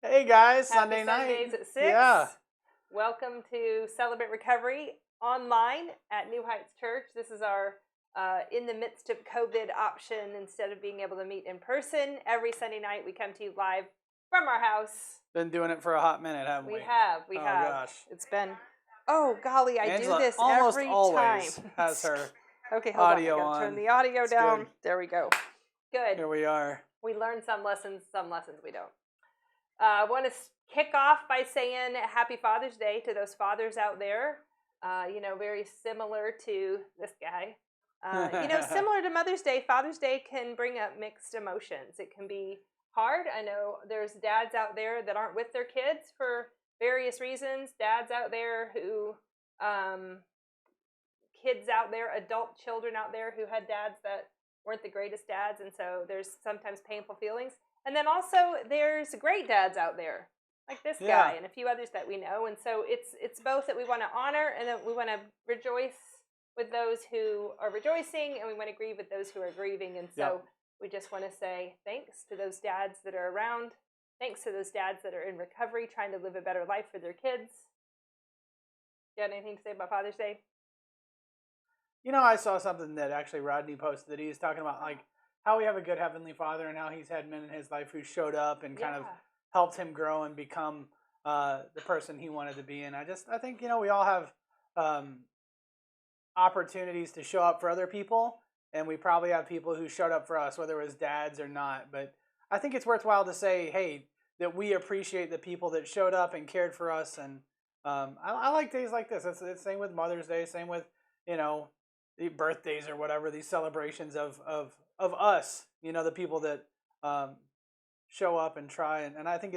Hey guys, Happy Sunday night. Sundays at 6. Yeah. Welcome to Celebrate Recovery online at New Heights Church. This is our in the midst of COVID option. Instead of being able to meet in person, every Sunday night we come to you live from our house. Been doing it for a hot minute, haven't we? We have. Oh gosh. It's been, oh golly, I Angela do this almost every always time. has her Okay, hold audio on. I gotta on. turn the audio It's down. good. There we go. Good. Here we are. We learn some lessons we don't. I want to kick off by saying Happy Father's Day to those fathers out there. Very similar to this guy. Similar to Mother's Day, Father's Day can bring up mixed emotions. It can be hard. I know there's dads out there that aren't with their kids for various reasons. Dads out there who, kids out there, adult children out there who had dads that weren't the greatest dads. And so there's sometimes painful feelings. And then also there's great dads out there, like this guy and a few others that we know. And so it's both that we want to honor and that we want to rejoice with those who are rejoicing, and we want to grieve with those who are grieving. And so we just want to say thanks to those dads that are around. Thanks to those dads that are in recovery, trying to live a better life for their kids. You got anything to say about Father's Day? You know, I saw something that actually Rodney posted that he was talking about, like, how we have a good Heavenly Father and how he's had men in his life who showed up and kind of helped him grow and become the person he wanted to be. And I think, we all have opportunities to show up for other people, and we probably have people who showed up for us, whether it was dads or not. But I think it's worthwhile to say, hey, that we appreciate the people that showed up and cared for us. And I like days like this. It's the same with Mother's Day, same with, the birthdays or whatever, these celebrations of us, the people that show up and try. And I think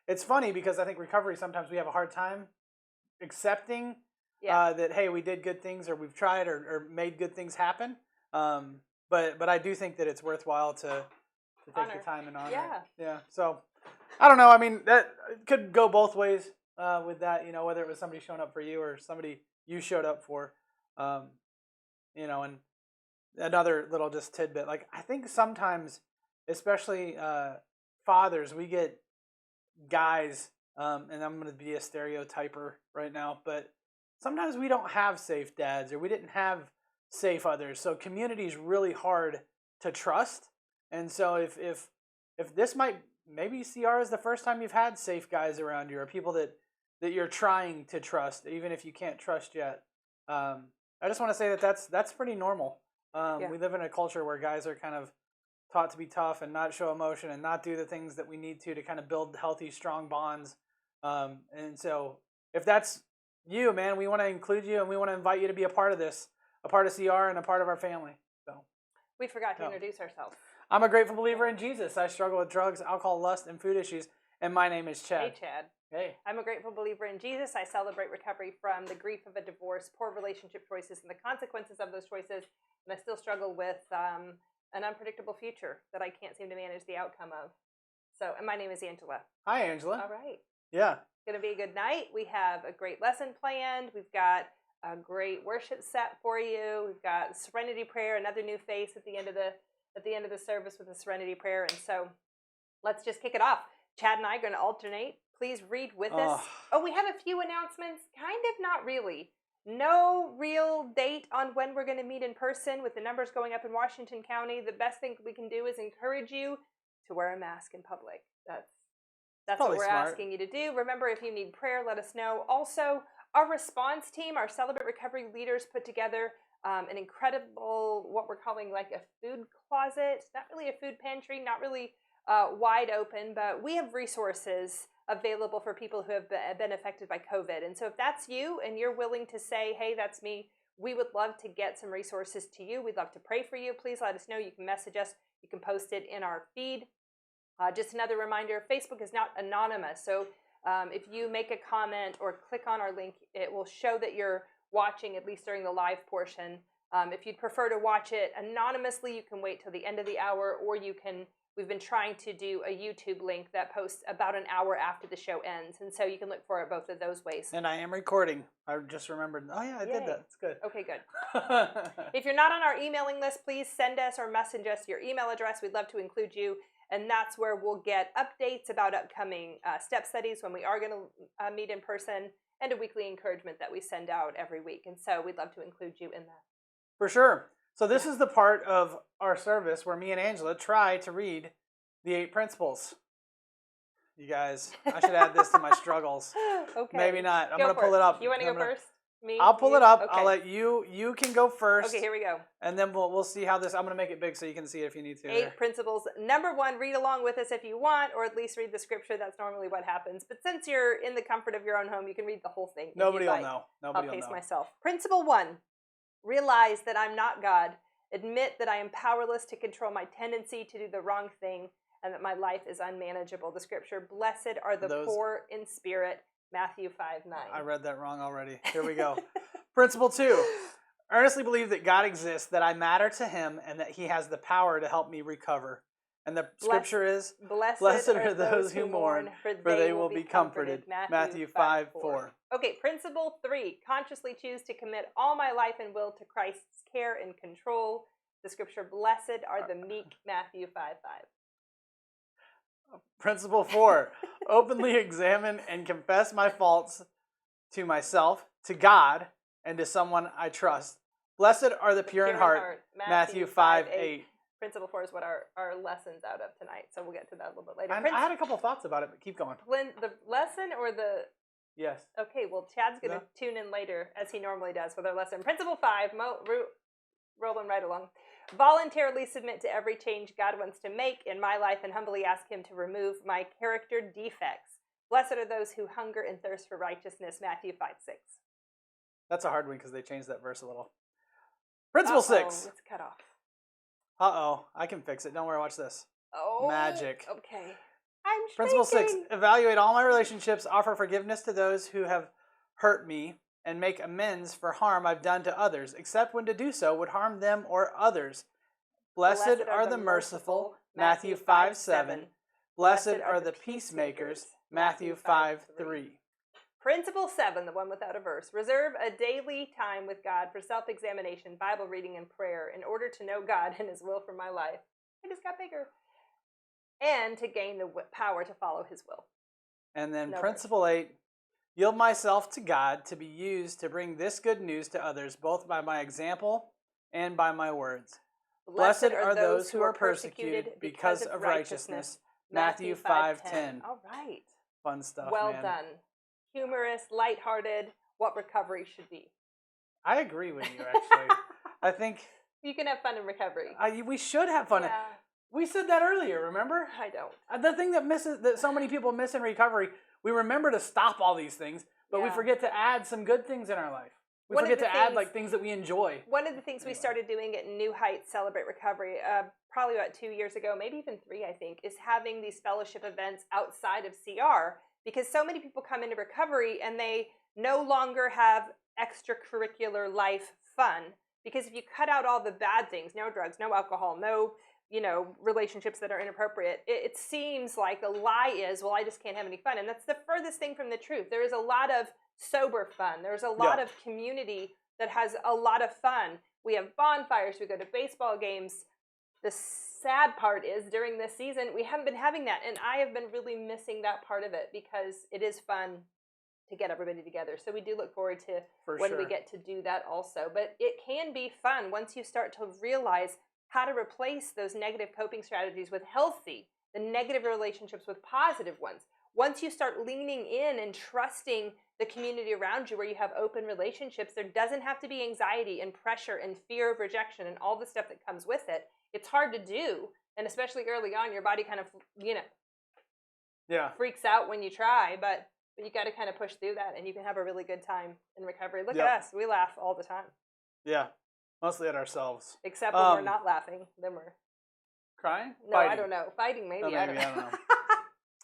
it's funny because I think recovery, sometimes we have a hard time accepting that, hey, we did good things, or we've tried or made good things happen. But I do think that it's worthwhile to take the time and honor. Yeah. So I don't know. I mean, that could go both ways with that, whether it was somebody showing up for you or somebody you showed up for. And another little just tidbit, like, I think sometimes, especially fathers, we get guys, and I'm going to be a stereotyper right now, but sometimes we don't have safe dads, or we didn't have safe others. So community is really hard to trust. And so if this maybe CR is the first time you've had safe guys around you, or people that you're trying to trust, even if you can't trust yet. I just want to say that's pretty normal. We live in a culture where guys are kind of taught to be tough and not show emotion and not do the things that we need to kind of build healthy, strong bonds. And so if that's you, man, we want to include you, and we want to invite you to be a part of this, a part of CR and a part of our family. So we forgot to introduce ourselves. I'm a grateful believer in Jesus. I struggle with drugs, alcohol, lust, and food issues. And my name is Chad. Hey, Chad. Hey. I'm a grateful believer in Jesus. I celebrate recovery from the grief of a divorce, poor relationship choices, and the consequences of those choices. And I still struggle with an unpredictable future that I can't seem to manage the outcome of. So, and my name is Angela. Hi, Angela. All right. Yeah. It's going to be a good night. We have a great lesson planned. We've got a great worship set for you. We've got Serenity Prayer, another new face at the end of the service with a Serenity Prayer. And so let's just kick it off. Chad and I are going to alternate. Please read with us. Oh, we have a few announcements. Kind of, not really. No real date on when we're going to meet in person. With the numbers going up in Washington County, the best thing we can do is encourage you to wear a mask in public. That's what we're asking you to do. Remember, if you need prayer, let us know. Also, our response team, our Celebrate Recovery leaders, put together an incredible, what we're calling like a food closet. Not really a food pantry, not really wide open, but we have resources available for people who have been affected by COVID. And so if that's you and you're willing to say, hey, that's me, we would love to get some resources to you. We'd love to pray for you. Please let us know. You can message us. You can post it in our feed. Just another reminder, Facebook is not anonymous. So if you make a comment or click on our link, it will show that you're watching, at least during the live portion. If you'd prefer to watch it anonymously, you can wait till the end of the hour, or we've been trying to do a YouTube link that posts about an hour after the show ends. And so you can look for it both of those ways. And I am recording. I just remembered. Oh, yeah, I did that. It's good. Okay, good. If you're not on our emailing list, please send us or message us your email address. We'd love to include you. And that's where we'll get updates about upcoming step studies when we are going to meet in person, and a weekly encouragement that we send out every week. And so we'd love to include you in that. For sure. So this is the part of our service where me and Angela try to read the 8 principles. You guys, I should add this to my struggles. Okay. Maybe not. I'm going to pull it up. You want to go first? Me? I'll pull You? it up. Okay. I'll let you can go first. Okay, here we go. And then we'll see how this, I'm going to make it big so you can see it if you need to. 8 principles. Number 1, read along with us if you want, or at least read the scripture. That's normally what happens. But since you're in the comfort of your own home, you can read the whole thing. Nobody will like. know. Nobody I'll will pace know. myself. Principle 1, realize that I'm not God. Admit that I am powerless to control my tendency to do the wrong thing, and that my life is unmanageable. The scripture, blessed are the poor in spirit, Matthew 5:9. I read that wrong already. Here we go. Principle 2, earnestly believe that God exists, that I matter to him, and that he has the power to help me recover. And the scripture is, blessed are those who mourn, for they will be comforted. Matthew 5:4. Okay, principle 3, consciously choose to commit all my life and will to Christ's care and control. The scripture, blessed are the meek, Matthew 5:5. Principle 4, openly examine and confess my faults to myself, to God, and to someone I trust. Blessed are the pure in heart, Matthew 5:8. Principle 4 is what our lesson's out of tonight, so we'll get to that a little bit later. I had a couple thoughts about it, but keep going. The lesson or the... Yes. Okay, well, Chad's going to tune in later, as he normally does, with our lesson. Principle 5, rolling right along. Voluntarily submit to every change God wants to make in my life and humbly ask him to remove my character defects. Blessed are those who hunger and thirst for righteousness, Matthew 5:6. That's a hard one because they changed that verse a little. Principle 6. It's cut off. Uh-oh, I can fix it. Don't worry, watch this. Oh, magic. Okay. Principle 6, evaluate all my relationships, offer forgiveness to those who have hurt me, and make amends for harm I've done to others, except when to do so would harm them or others. Blessed are the merciful, Matthew 5:7. Blessed are the peacemakers, Matthew 5:3. Principle 7, the one without a verse. Reserve a daily time with God for self-examination, Bible reading, and prayer in order to know God and his will for my life. It just got bigger. And to gain the power to follow his will. And then principle 8, yield myself to God to be used to bring this good news to others, both by my example and by my words. Blessed are those who are persecuted because of righteousness. Matthew 5:10. All right. Fun stuff, well man. done. Humorous, lighthearted, what recovery should be. I agree with you, actually. I think... You can have fun in recovery. We should have fun. Yeah. We said that earlier, remember? I don't. The thing that so many people miss in recovery, we remember to stop all these things, but we forget to add some good things in our life. We forget to add like things that we enjoy. One of the things we started doing at New Heights Celebrate Recovery, probably about 2 years ago, maybe even 3, I think, is having these fellowship events outside of CR, because so many people come into recovery and they no longer have extracurricular life fun. Because if you cut out all the bad things, no drugs, no alcohol, no relationships that are inappropriate, it seems like the lie is, well, I just can't have any fun. And that's the furthest thing from the truth. There is a lot of sober fun. There's a lot of community that has a lot of fun. We have bonfires. We go to baseball games. The sad part is during this season, we haven't been having that. And I have been really missing that part of it because it is fun to get everybody together. So we do look forward to when we get to do that also. But it can be fun once you start to realize how to replace those negative coping strategies with the negative relationships with positive ones. Once you start leaning in and trusting the community around you where you have open relationships, there doesn't have to be anxiety and pressure and fear of rejection and all the stuff that comes with it. It's hard to do. And especially early on, your body kind of, freaks out when you try, but you got to kind of push through that and you can have a really good time in recovery. Look at us. We laugh all the time. Yeah. Mostly at ourselves. Except when we're not laughing. Then we're crying? No, fighting. I don't know. Fighting, maybe. Oh, I don't know.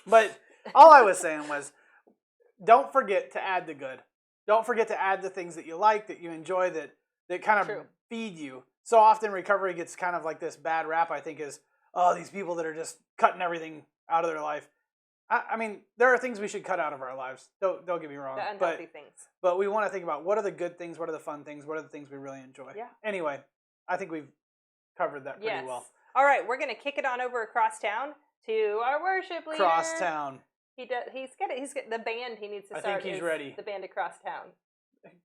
But all I was saying was, don't forget to add the good. Don't forget to add the things that you like, that you enjoy, that kind of feed you. So often recovery gets kind of like this bad rap, I think, is, these people that are just cutting everything out of their life. I mean, there are things we should cut out of our lives. Don't get me wrong. The unhealthy things. But we want to think about what are the good things, what are the fun things, what are the things we really enjoy. Yeah. Anyway, I think we've covered that pretty well. All right, we're going to kick it on over across town to our worship leader. Crosstown. He does. He's got the band. He needs to I start. think he's is ready. The band of Crosstown.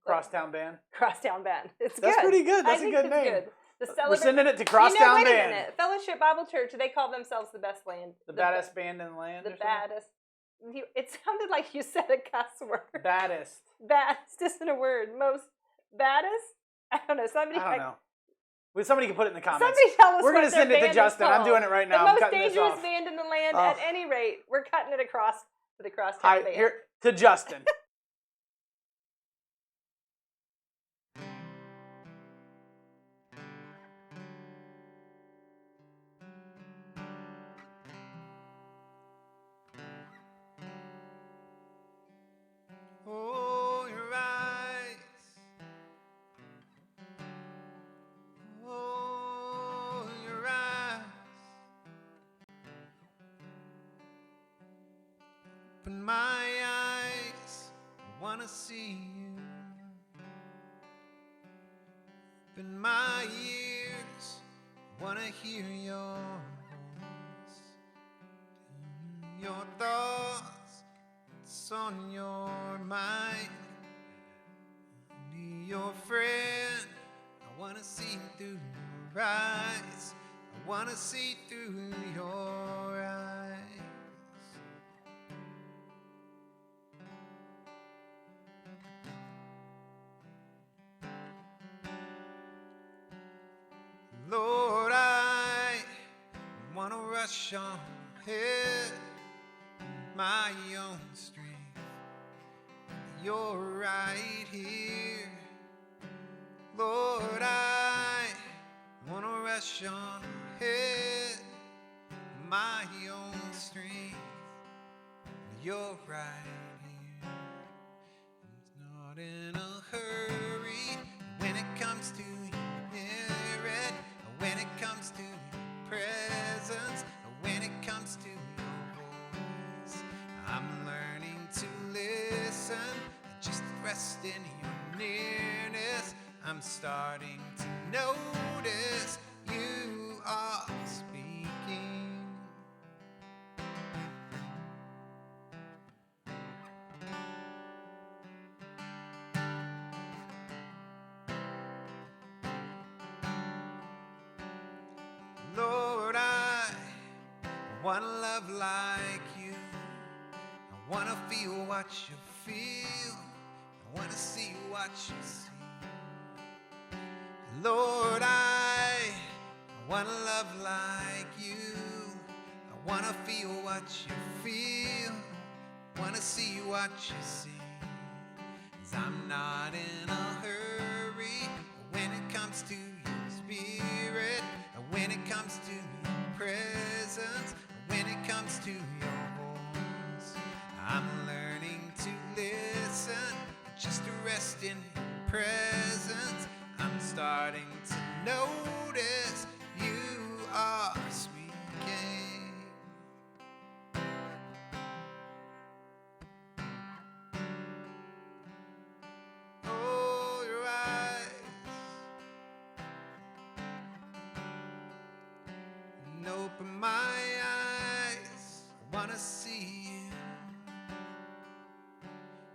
Crosstown Band. Crosstown Band. It's That's good. pretty good. That's I a think good it's name. Good. The We're sending it to Crosstown you know, wait Band. a minute. Fellowship Bible Church. They call themselves the best land. The baddest band in the land. The or something? baddest. It sounded like you said a cuss word. Baddest. Baddest isn't a word. Most baddest. I don't know. I don't know. Well, somebody can put it in the comments. Somebody tell us. We're going to send it to Justin. I'm doing it right now. The I'm most cutting this dangerous off. band in the land. Oh. At any rate, we're cutting it across to the Crosstown Hi, Band. here to Justin. Oh, your eyes. Oh, your eyes. Open my eyes. I want to see you. Open my ears. I want to hear your voice. Your thoughts. What's on your mind? Be your friend. I want to see through your eyes. I want to see through your eyes. Lord, I want to rush on ahead my own strength. You're right here. Lord, I want to rush on ahead my own strength. You're right here. It's not in a hurry when it comes to your merit, when it comes to your presence, when it comes to your voice. I'm learning to listen, just rest in your nearness. I'm starting to notice you are speaking. Lord, I want to love like you. I want to feel what you feel. I want to see what you see. Lord, I want to love like you. I want to feel what you feel. I want to see what you see. 'Cause I'm not in a hurry when it comes to your spirit, when it comes to your presence, when it comes to your voice. I'm learning to listen, just to rest in your presence. I'm starting to notice you are speaking. Oh, your eyes. And open my eyes. I want to see you.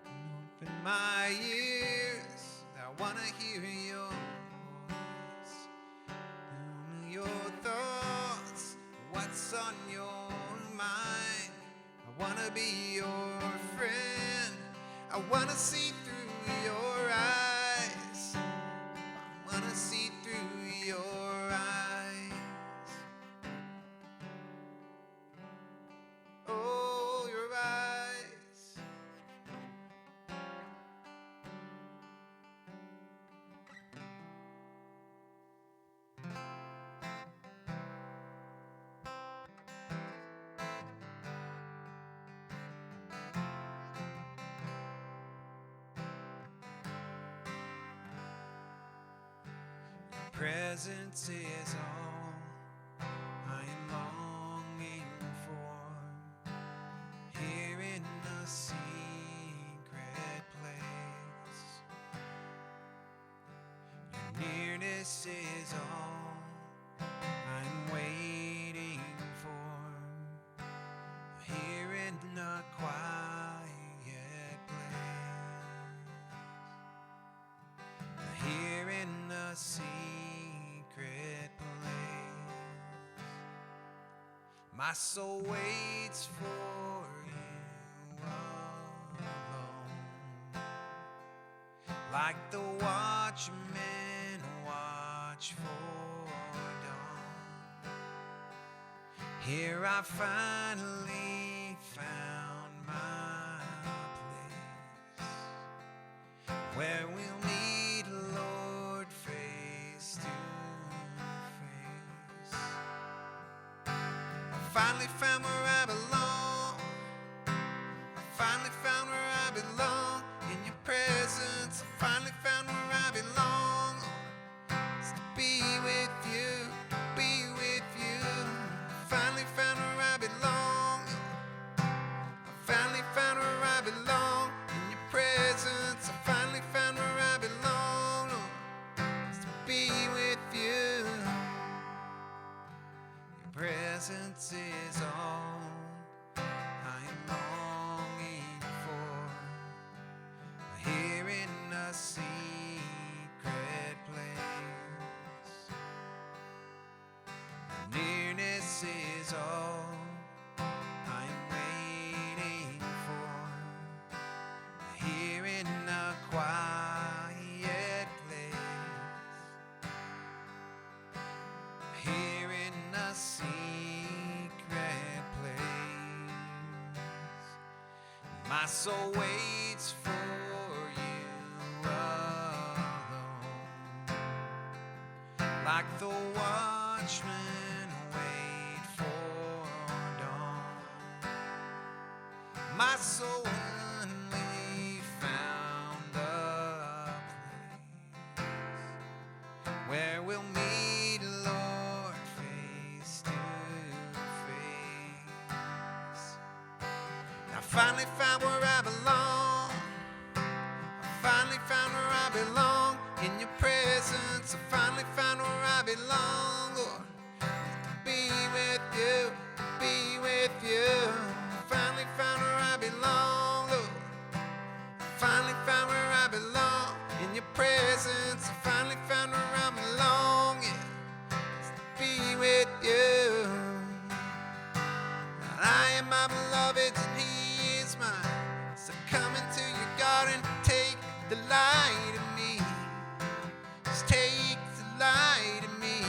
And open my ears. I want to hear your voice. Your thoughts. What's on your mind? I want to be your friend. I want to see through your eyes. I want to see through your eyes. Oh, your eyes. Presence is all I am longing for, here in the secret place. Your nearness is all I'm waiting for, My soul waits for you alone, like the watchmen watch for dawn. Here I finally found my place, where we'll meet, Lord, face to face. I finally found where I belong. I finally found where I belong. In your presence, I finally found where I belong. It's to be with you, to be with you. I finally found where I belong. I finally found where I belong. In your presence, I finally found where I belong. It's to be with you. Your presence is all I am longing for, here in a secret place. Your nearness is all I am waiting for, here in a quiet place, here in a secret place. My soul waits for you alone, like the watchmen wait for dawn. My soul only found a place where we'll meet, Lord, face to face. I finally found where I belong. I finally found where I belong. In your presence, I finally found where I belong. Lord, to be with you, to be with you. I finally found where I belong. Lord, I finally found where I belong. In your presence, I finally found where I belong. Yeah, it's to be with you. I am my beloved's and he is mine. So come into your garden, take delight in me. Just take delight in me.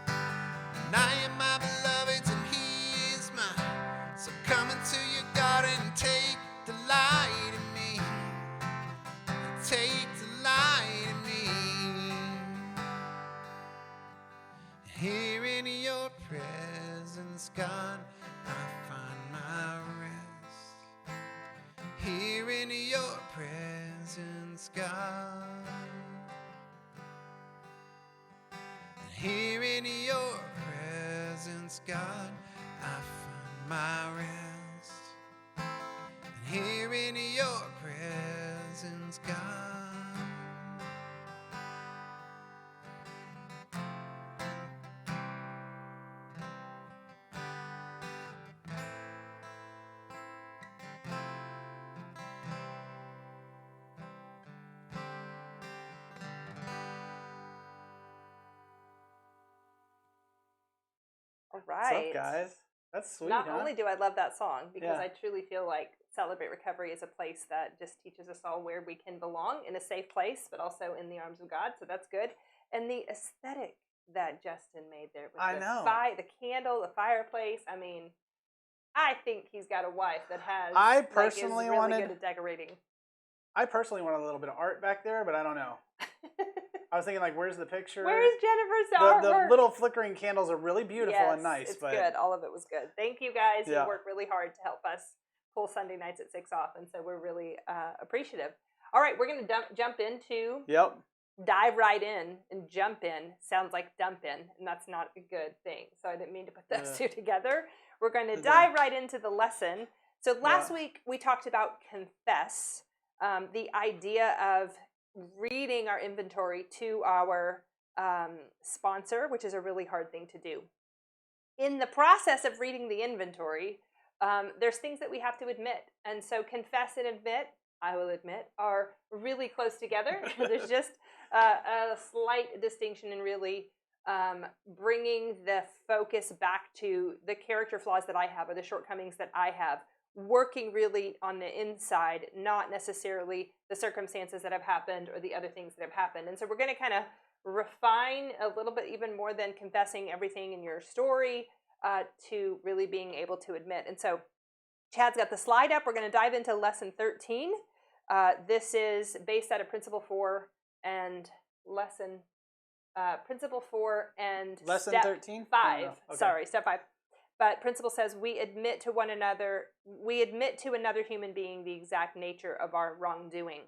And I am my beloved's and he is mine. So come into your garden and take delight in me. Take delight in me. Here in your presence, God, I find my rest. Here in your presence, God. Here in your presence, God, I find my rest. And here in your presence, God. All What's right. up, guys? That's sweet, Not huh? only do I love that song, because Yeah. I truly feel like Celebrate Recovery is a place that just teaches us all where we can belong in a safe place, but also in the arms of God. So that's good. And the aesthetic that Justin made there with I the know. the candle, the fireplace. I mean, I think he's got a wife that has. I is personally really wanted- good at decorating. I personally want a little bit of art back there, but I don't know. I was thinking, like, where's the picture? Where's Jennifer's the artwork? little flickering candles are really beautiful Yes, and nice, it's but good. All of it was good. Thank you guys. Yeah. You worked really hard to help us pull Sunday nights at 6 off, and so we're really appreciative. All right, we're going to jump into, yep. dive right in and jump in. Sounds like dump in, and that's not a good thing. So I didn't mean to put those two together. We're going to dive right into the lesson. So last week we talked about confess, the idea of reading our inventory to our sponsor, which is a really hard thing to do. In the process of reading the inventory, there's things that we have to admit. And so confess and admit, I will admit, are really close together. There's just a slight distinction in really bringing the focus back to the character flaws that I have or the shortcomings that I have, working really on the inside, not necessarily the circumstances that have happened or the other things that have happened. And so we're going to kind of refine a little bit even more than confessing everything in your story to really being able to admit. And so Chad's got the slide up. We're going to dive into lesson 13. This is based out of Principle 4 and lesson Principle 4 and Lesson step 13? 5. Okay. Sorry, step 5. But principle says we admit to another human being the exact nature of our wrongdoing.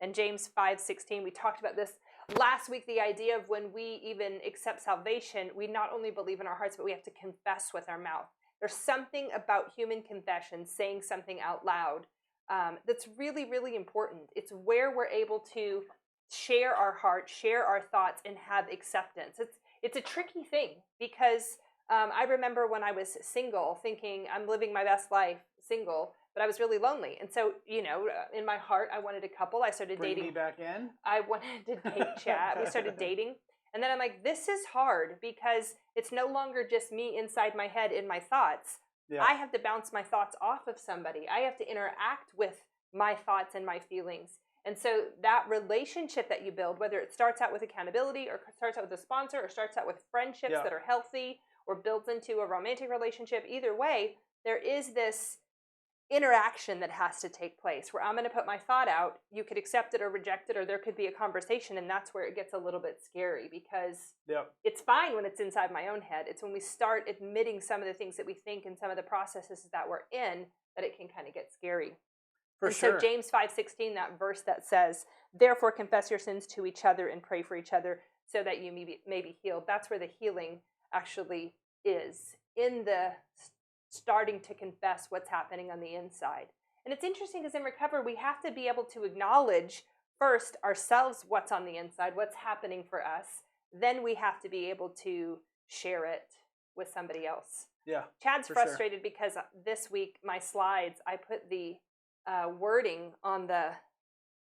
And James 5:16, we talked about this last week, the idea of when we even accept salvation, we not only believe in our hearts, but we have to confess with our mouth. There's something about human confession, saying something out loud, that's really, really important. It's where we're able to share our heart, share our thoughts, and have acceptance. It's a tricky thing because I remember when I was single thinking I'm living my best life single, but I was really lonely. And so, in my heart, I wanted a couple. I started dating. Bring me back in. I wanted to date Chad. We started dating. And then I'm like, this is hard because it's no longer just me inside my head in my thoughts. Yeah. I have to bounce my thoughts off of somebody. I have to interact with my thoughts and my feelings. And so that relationship that you build, whether it starts out with accountability or starts out with a sponsor or starts out with friendships that are healthy or builds into a romantic relationship, either way, there is this interaction that has to take place where I'm going to put my thought out. You could accept it or reject it, or there could be a conversation, and that's where it gets a little bit scary because it's fine when it's inside my own head. It's when we start admitting some of the things that we think and some of the processes that we're in that it can kind of get scary. For sure. So James 5:16, that verse that says, therefore confess your sins to each other and pray for each other so that you may be healed. That's where the healing actually is, in the starting to confess what's happening on the inside. And it's interesting because in recovery, we have to be able to acknowledge first ourselves what's on the inside, what's happening for us. Then we have to be able to share it with somebody else. Yeah. Chad's frustrated because this week, my slides, I put the wording on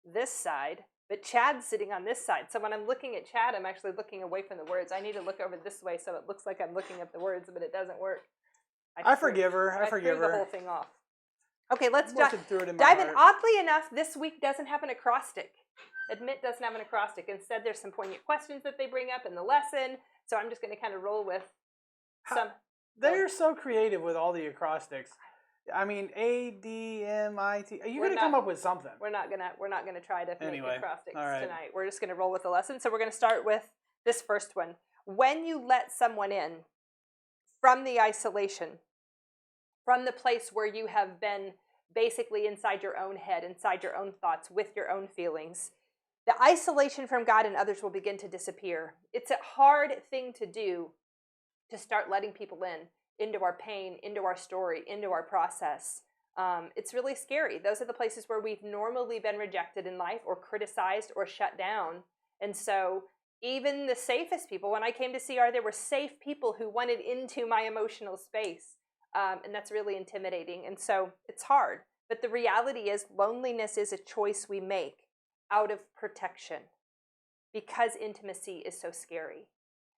this side, but Chad's sitting on this side. So when I'm looking at Chad, I'm actually looking away from the words. I need to look over this way so it looks like I'm looking at the words, but it doesn't work. I forgive her. I threw the whole thing off. Okay, let's dive in. Oddly enough, this week doesn't have an acrostic. Admit doesn't have an acrostic. Instead, there's some poignant questions that they bring up in the lesson. So I'm just going to kind of roll with some. They're so creative with all the acrostics. I mean, ADMIT. You're going to come up with something. We're not gonna try to make acrostics right. tonight. We're just gonna roll with the lesson. So we're gonna start with this first one. When you let someone in from the isolation, from the place where you have been basically inside your own head, inside your own thoughts, with your own feelings, the isolation from God and others will begin to disappear. It's a hard thing to do, to start letting people into our pain, into our story, into our process. It's really scary. Those are the places where we've normally been rejected in life or criticized or shut down. And so even the safest people, when I came to CR, there were safe people who wanted into my emotional space. And that's really intimidating. And so it's hard. But the reality is loneliness is a choice we make out of protection because intimacy is so scary.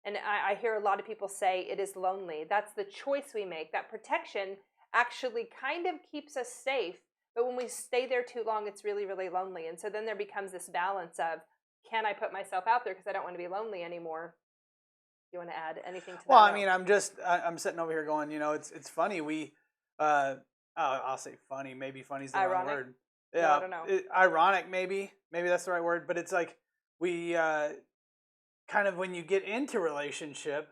And I hear a lot of people say it is lonely. That's the choice we make. That protection actually kind of keeps us safe. But when we stay there too long, it's really, really lonely. And so then there becomes this balance of, can I put myself out there because I don't want to be lonely anymore? You want to add anything to that? Well, I mean, I'm sitting over here going, it's funny. I'll say funny. Maybe funny is the wrong word. Yeah, no, I don't know. Ironic, maybe that's the right word. But it's like we kind of, when you get into relationship,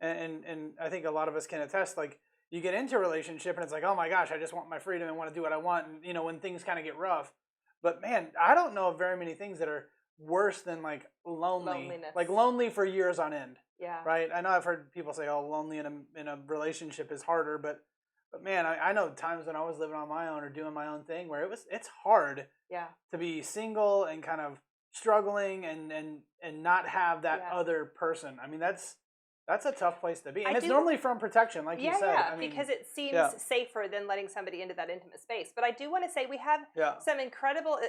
and I think a lot of us can attest, like you get into a relationship and it's like, oh my gosh, I just want my freedom and want to do what I want. And when things kind of get rough. But man, I don't know of very many things that are worse than like loneliness. Like lonely for years on end. Yeah. Right. I know I've heard people say, "Oh, lonely in a relationship is harder," but man, I know times when I was living on my own or doing my own thing where it's hard. Yeah. To be single and kind of struggling and not have that other person. I mean, that's a tough place to be, and it's normally from protection, like you said. Yeah, because it seems safer than letting somebody into that intimate space. But I do want to say we have some incredible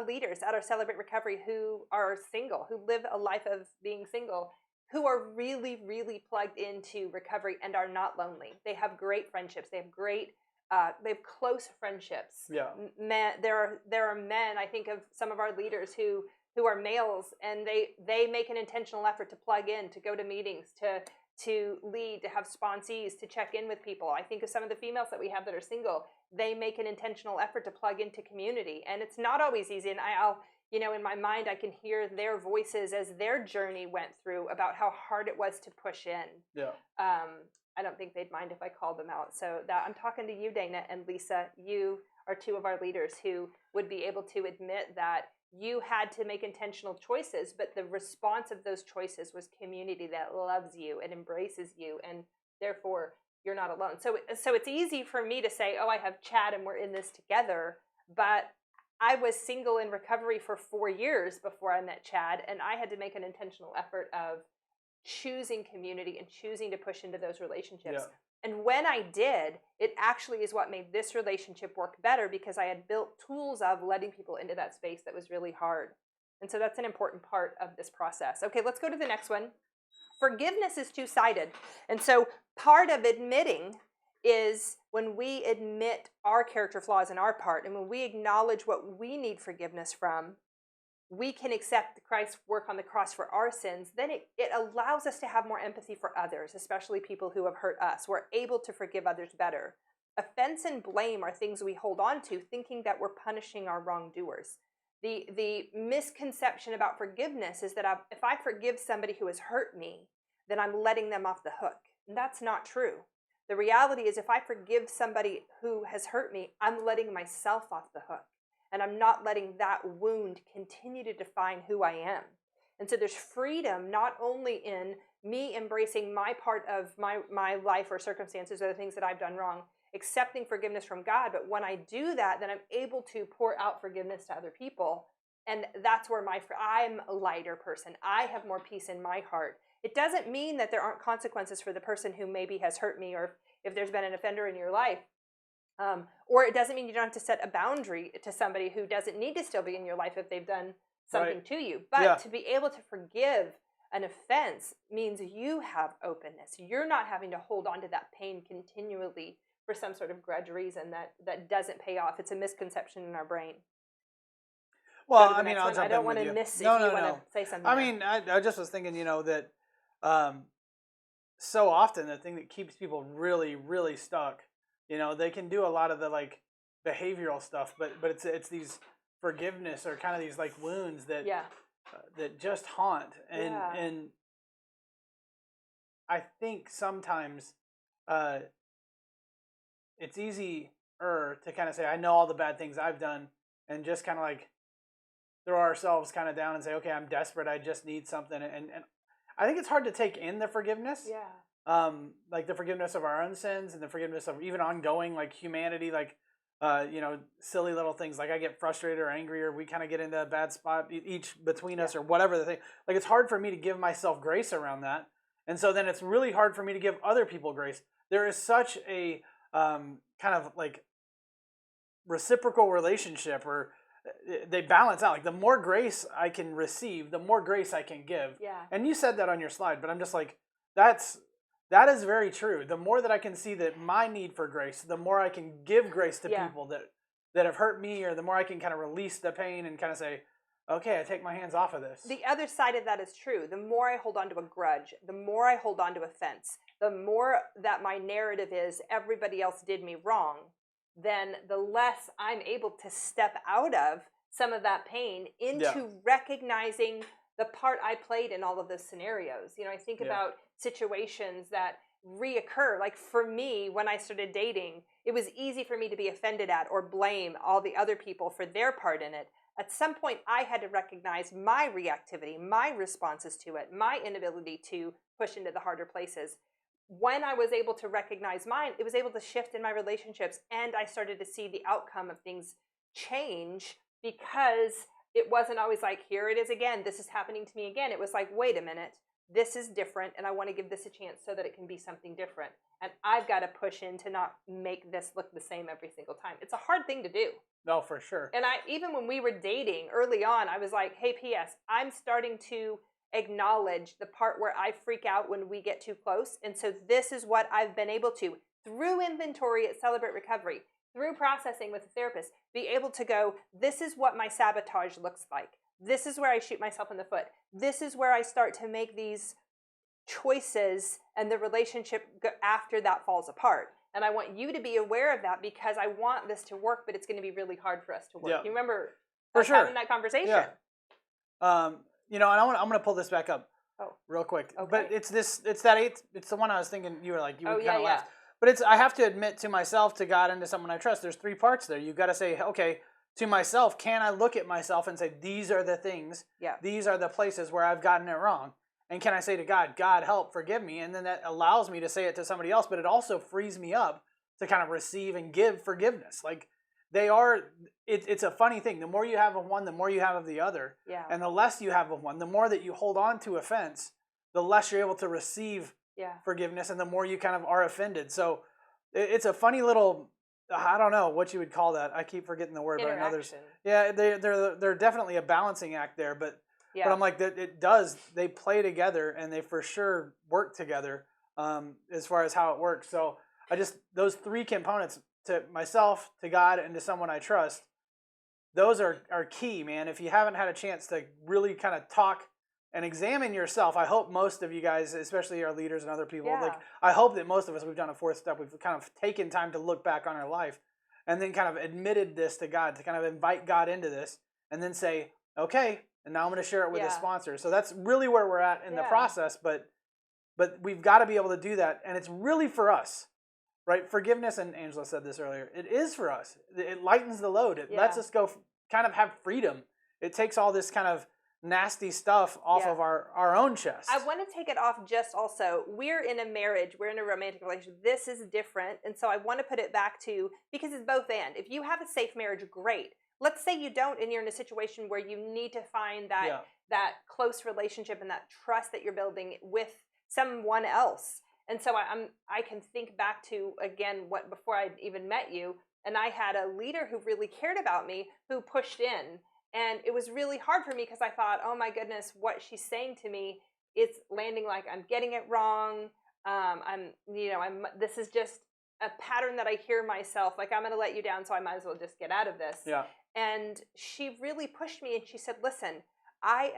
leaders at our Celebrate Recovery who are single, who live a life of being single, who are really, really plugged into recovery and are not lonely. They have great friendships. They have close friendships. Yeah. There are men. I think of some of our leaders who are males, and they make an intentional effort to plug in, to go to meetings, to lead, to have sponsees, to check in with people. I think of some of the females that we have that are single. They make an intentional effort to plug into community, and it's not always easy. And I'll in my mind, I can hear their voices as their journey went through about how hard it was to push in. Yeah. I don't think they'd mind if I called them out. So that I'm talking to you, Dana and Lisa. You are two of our leaders who would be able to admit that you had to make intentional choices, but the response of those choices was community that loves you and embraces you, and therefore you're not alone. So it's easy for me to say, oh, I have Chad and we're in this together, but I was single in recovery for 4 years before I met Chad, and I had to make an intentional effort of choosing community and choosing to push into those relationships. Yeah. And when I did, it actually is what made this relationship work better, because I had built tools of letting people into that space that was really hard. And so that's an important part of this process. Okay, let's go to the next one. Forgiveness is two-sided. And so part of admitting is when we admit our character flaws in our part, and when we acknowledge what we need forgiveness from, we can accept Christ's work on the cross for our sins. Then it allows us to have more empathy for others, especially people who have hurt us. We're able to forgive others better. Offense and blame are things we hold on to, thinking that we're punishing our wrongdoers. The misconception about forgiveness is that if I forgive somebody who has hurt me, then I'm letting them off the hook. And that's not true. The reality is, if I forgive somebody who has hurt me, I'm letting myself off the hook. And I'm not letting that wound continue to define who I am. And so there's freedom not only in me embracing my part of my life or circumstances or the things that I've done wrong, accepting forgiveness from God, but when I do that, then I'm able to pour out forgiveness to other people. And that's where I'm a lighter person. I have more peace in my heart. It doesn't mean that there aren't consequences for the person who maybe has hurt me, or if there's been an offender in your life. Or it doesn't mean you don't have to set a boundary to somebody who doesn't need to still be in your life if they've done something to you. But to be able to forgive an offense means you have openness. You're not having to hold on to that pain continually for some sort of grudge reason that doesn't pay off. It's a misconception in our brain. Well, I mean, I'll jump in. I don't want to miss if you want to say something. I mean, I just was thinking, that so often the thing that keeps people really, really stuck, they can do a lot of the behavioral stuff, but it's these forgiveness or kind of these wounds that that just haunt, and I think sometimes it's easier to kind of say, I know all the bad things I've done, and just kind of throw ourselves kind of down and say, okay, I'm desperate, I just need something, and I think it's hard to take in the forgiveness. Yeah. The forgiveness of our own sins and the forgiveness of even ongoing humanity, silly little things. I get frustrated or angry, or we kind of get into a bad spot each between us, or whatever the thing. It's hard for me to give myself grace around that. And so then it's really hard for me to give other people grace. There is such a kind of reciprocal relationship, or they balance out. The more grace I can receive, the more grace I can give. Yeah. And you said that on your slide, but I'm just that is very true. The more that I can see that my need for grace, the more I can give grace to people that have hurt me, or the more I can kind of release the pain and kind of say, okay, I take my hands off of this. The other side of that is true. The more I hold on to a grudge, the more I hold on to offense, the more that my narrative is everybody else did me wrong, then the less I'm able to step out of some of that pain into recognizing the part I played in all of those scenarios. I think about situations that reoccur. For me, when I started dating, it was easy for me to be offended at or blame all the other people for their part in it. At some point, I had to recognize my reactivity, my responses to it, my inability to push into the harder places. When I was able to recognize mine, it was able to shift in my relationships, and I started to see the outcome of things change, because it wasn't always here it is again, this is happening to me again. It was wait a minute, this is different, and I want to give this a chance so that it can be something different. And I've got to push in to not make this look the same every single time. It's a hard thing to do. No, for sure. And even when we were dating early on, I was like, hey, P.S., I'm starting to acknowledge the part where I freak out when we get too close. And so this is what I've been able to, through inventory at Celebrate Recovery, through processing with a therapist, be able to go, this is what my sabotage looks like. This is where I shoot myself in the foot. This is where I start to make these choices and the relationship after that falls apart. And I want you to be aware of that because I want this to work, but it's going to be really hard for us to work. Yeah. You remember For us sure. having that conversation? Yeah. You know, and I'm going to pull this back up real quick. Okay. But it's that eighth, it's the one I was thinking you were like, you would kind of laugh. Yeah. But I have to admit to myself, to God, and to someone I trust, there's 3 parts there. You've got to say, okay, to myself, can I look at myself and say, these are the things, these are the places where I've gotten it wrong? And can I say to God, God, help, forgive me? And then that allows me to say it to somebody else, but it also frees me up to kind of receive and give forgiveness. Like, it's a funny thing. The more you have of one, the more you have of the other. Yeah. And the less you have of one, the more that you hold on to offense, the less you're able to receive forgiveness, and the more you kind of are offended. So it's a funny little, I don't know what you would call that. I keep forgetting the word, but I know there's, they're definitely a balancing act there, but I'm like, that they play together, and they for sure work together as far as how it works. So those 3 components, to myself, to God, and to someone I trust, those are key, man. If you haven't had a chance to really kind of talk and examine yourself, I hope most of you guys, especially our leaders and other people, like, I hope that most of us, we've done a 4th step. We've kind of taken time to look back on our life and then kind of admitted this to God, to kind of invite God into this, and then say, okay, and now I'm going to share it with the sponsor. So that's really where we're at in the process, but we've got to be able to do that, and it's really for us. Right? Forgiveness, and Angela said this earlier, it is for us. It lightens the load. It lets us go kind of have freedom. It takes all this kind of nasty stuff off of our own chest. I want to take it off just also. We're in a marriage. We're in a romantic relationship. This is different. And so I want to put it back to, because it's both and. If you have a safe marriage, great. Let's say you don't, and you're in a situation where you need to find that close relationship and that trust that you're building with someone else. And so I can think back to, again, before I even met you, and I had a leader who really cared about me, who pushed in. And it was really hard for me because I thought, oh my goodness, what she's saying to me, it's landing like I'm getting it wrong. This is just a pattern that I hear myself, like, I'm going to let you down, so I might as well just get out of this. Yeah. And she really pushed me, and she said, listen, I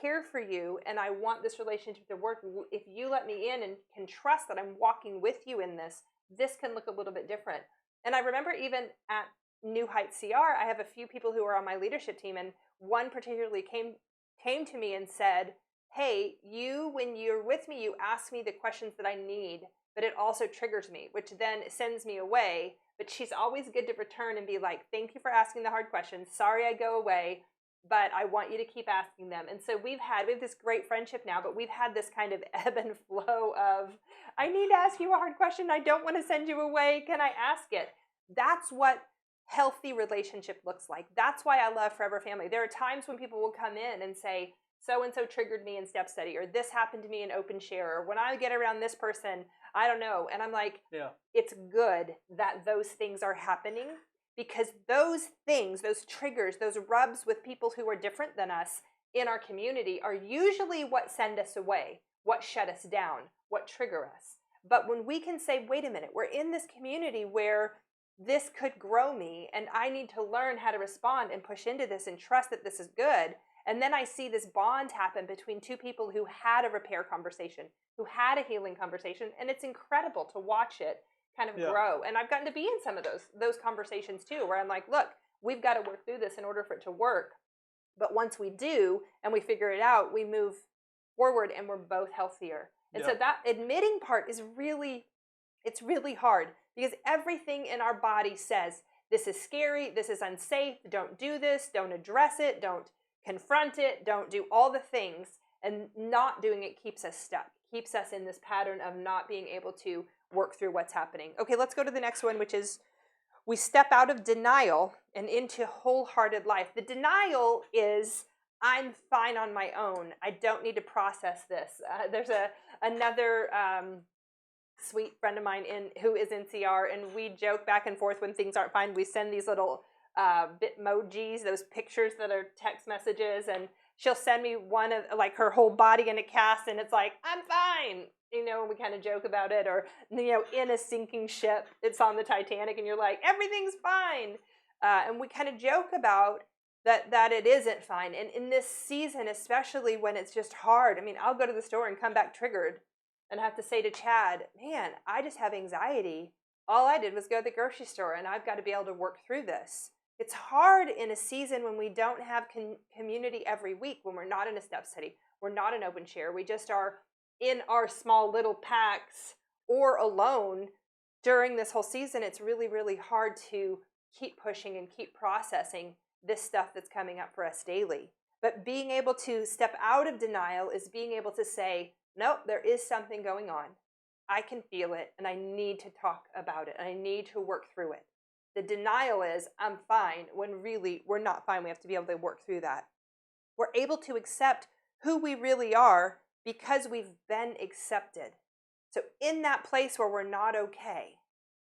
care for you, and I want this relationship to work. If you let me in and can trust that I'm walking with you in this, this can look a little bit different. And I remember even at New Heights CR, I have a few people who are on my leadership team, and one particularly came to me and said, hey, when you're with me, you ask me the questions that I need, but it also triggers me, which then sends me away. But she's always good to return and be like, thank you for asking the hard questions. Sorry I go away, but I want you to keep asking them. And so we have this great friendship now, but we've had this kind of ebb and flow of, I need to ask you a hard question. I don't want to send you away. Can I ask it? That's what healthy relationship looks like. That's why I love Forever Family. There are times when people will come in and say, so-and-so triggered me in Step Study, or this happened to me in Open Share, or when I get around this person, I don't know. And I'm like, it's good that those things are happening, because those things, those triggers, those rubs with people who are different than us in our community are usually what send us away, what shut us down, what trigger us. But when we can say, wait a minute, we're in this community where this could grow me, and I need to learn how to respond and push into this and trust that this is good. And then I see this bond happen between 2 people who had a repair conversation, who had a healing conversation, and it's incredible to watch it kind of grow. And I've gotten to be in some of those conversations too, where I'm like, look, we've got to work through this in order for it to work. But once we do and we figure it out, we move forward and we're both healthier. And so that admitting part is really hard, because everything in our body says, this is scary, this is unsafe, don't do this, don't address it, don't confront it, don't do all the things. And not doing it keeps us stuck, keeps us in this pattern of not being able to work through what's happening. Okay, let's go to the next one, which is we step out of denial and into wholehearted life. The denial is, I'm fine on my own. I don't need to process this. There's another sweet friend of mine who is in CR, and we joke back and forth when things aren't fine. We send these little Bitmojis, those pictures that are text messages, and she'll send me one of like her whole body in a cast, and it's like, I'm fine. And we kind of joke about it, or in a sinking ship, it's on the Titanic, and you're like, everything's fine, and we kind of joke about that it isn't fine. And in this season, especially when it's just hard, I mean, I'll go to the store and come back triggered, and have to say to Chad, man, I just have anxiety. All I did was go to the grocery store, and I've got to be able to work through this. It's hard in a season when we don't have community every week, when we're not in a step study, we're not in open share, we just are in our small little packs or alone during this whole season. It's really, really hard to keep pushing and keep processing this stuff that's coming up for us daily. But being able to step out of denial is being able to say, nope, there is something going on. I can feel it, and I need to talk about it, and I need to work through it. The denial is, I'm fine, when really we're not fine. We have to be able to work through that. We're able to accept who we really are because we've been accepted. So in that place where we're not okay,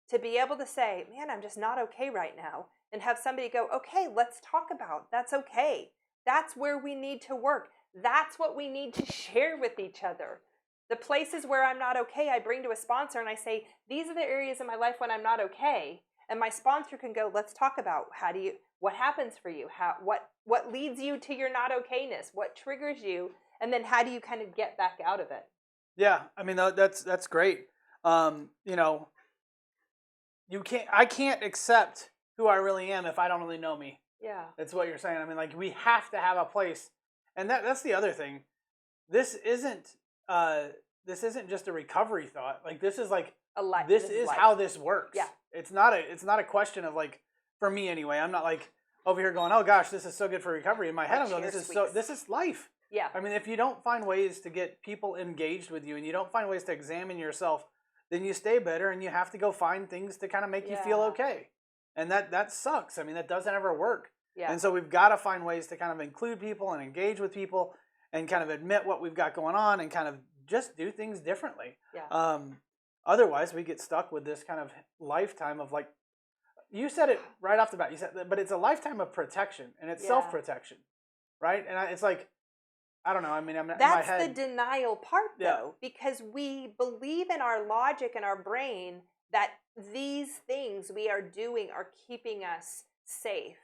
to be able to say, man, I'm just not okay right now, and have somebody go, okay, let's talk about, that's okay. That's where we need to work. That's what we need to share with each other. The places where I'm not okay, I bring to a sponsor and I say, these are the areas in my life when I'm not okay. And my sponsor can go, let's talk about what happens for you? What leads you to your not okayness? What triggers you? And then how do you kind of get back out of it? Yeah, I mean that's great. I can't accept who I really am if I don't really know me. Yeah. That's what you're saying. I mean, like, we have to have a place, and that's the other thing. This isn't just a recovery thought. Like, this is like this is how this works. Yeah. It's not a question of, like, for me anyway. I'm not like over here going, oh gosh, this is so good for recovery. In my head, I'm going, this is life. Yeah. I mean, if you don't find ways to get people engaged with you, and you don't find ways to examine yourself, then you stay bitter, and you have to go find things to kind of make you feel okay. And that sucks. I mean, that doesn't ever work. Yeah. And so we've got to find ways to kind of include people and engage with people and kind of admit what we've got going on and kind of just do things differently. Yeah. Otherwise, we get stuck with this kind of lifetime of, like, you said it right off the bat. You said, but it's a lifetime of protection, and it's self-protection, right? And it's like, I don't know. I mean, that's the denial part, though, because we believe in our logic and our brain that these things we are doing are keeping us safe.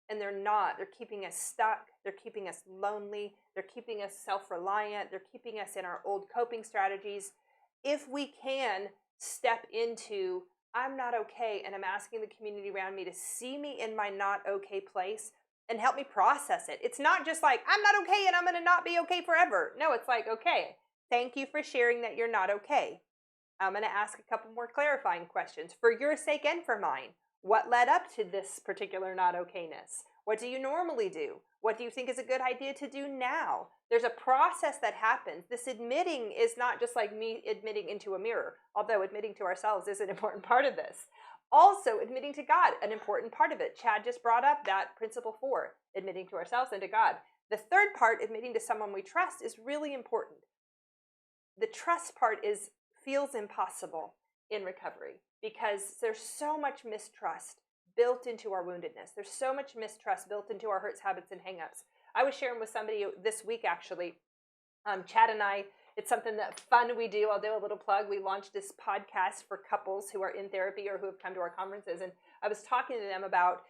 And they're not. They're keeping us stuck. They're keeping us lonely. They're keeping us self-reliant. They're keeping us in our old coping strategies. If we can step into, I'm not okay, and I'm asking the community around me to see me in my not okay place and help me process it. It's not just like, I'm not okay and I'm going to not be okay forever. No, it's like, okay, thank you for sharing that you're not okay. I'm going to ask a couple more clarifying questions for your sake and for mine. What led up to this particular not okayness? What do you normally do? What do you think is a good idea to do now? There's a process that happens. This admitting is not just like me admitting into a mirror, although admitting to ourselves is an important part of this. Also, admitting to God, an important part of it. Chad just brought up that principle 4, admitting to ourselves and to God. The third part, admitting to someone we trust, is really important. The trust part feels impossible in recovery because there's so much mistrust built into our woundedness. There's so much mistrust built into our hurts, habits, and hangups. I was sharing with somebody this week, actually. Chad and I, it's something that fun we do. I'll do a little plug. We launched this podcast for couples who are in therapy or who have come to our conferences. And I was talking to them about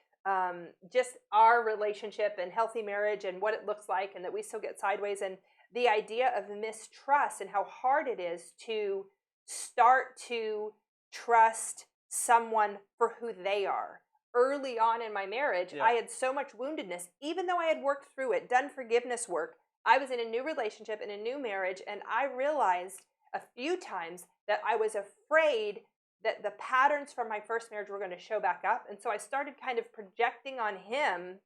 just our relationship and healthy marriage and what it looks like, and that we still get sideways, and the idea of mistrust and how hard it is to start to trust someone for who they are. Early on in my marriage, I had so much woundedness, even though I had worked through it, done forgiveness work. I was in a new relationship, in a new marriage, and I realized a few times that I was afraid that the patterns from my first marriage were going to show back up. And so I started kind of projecting on him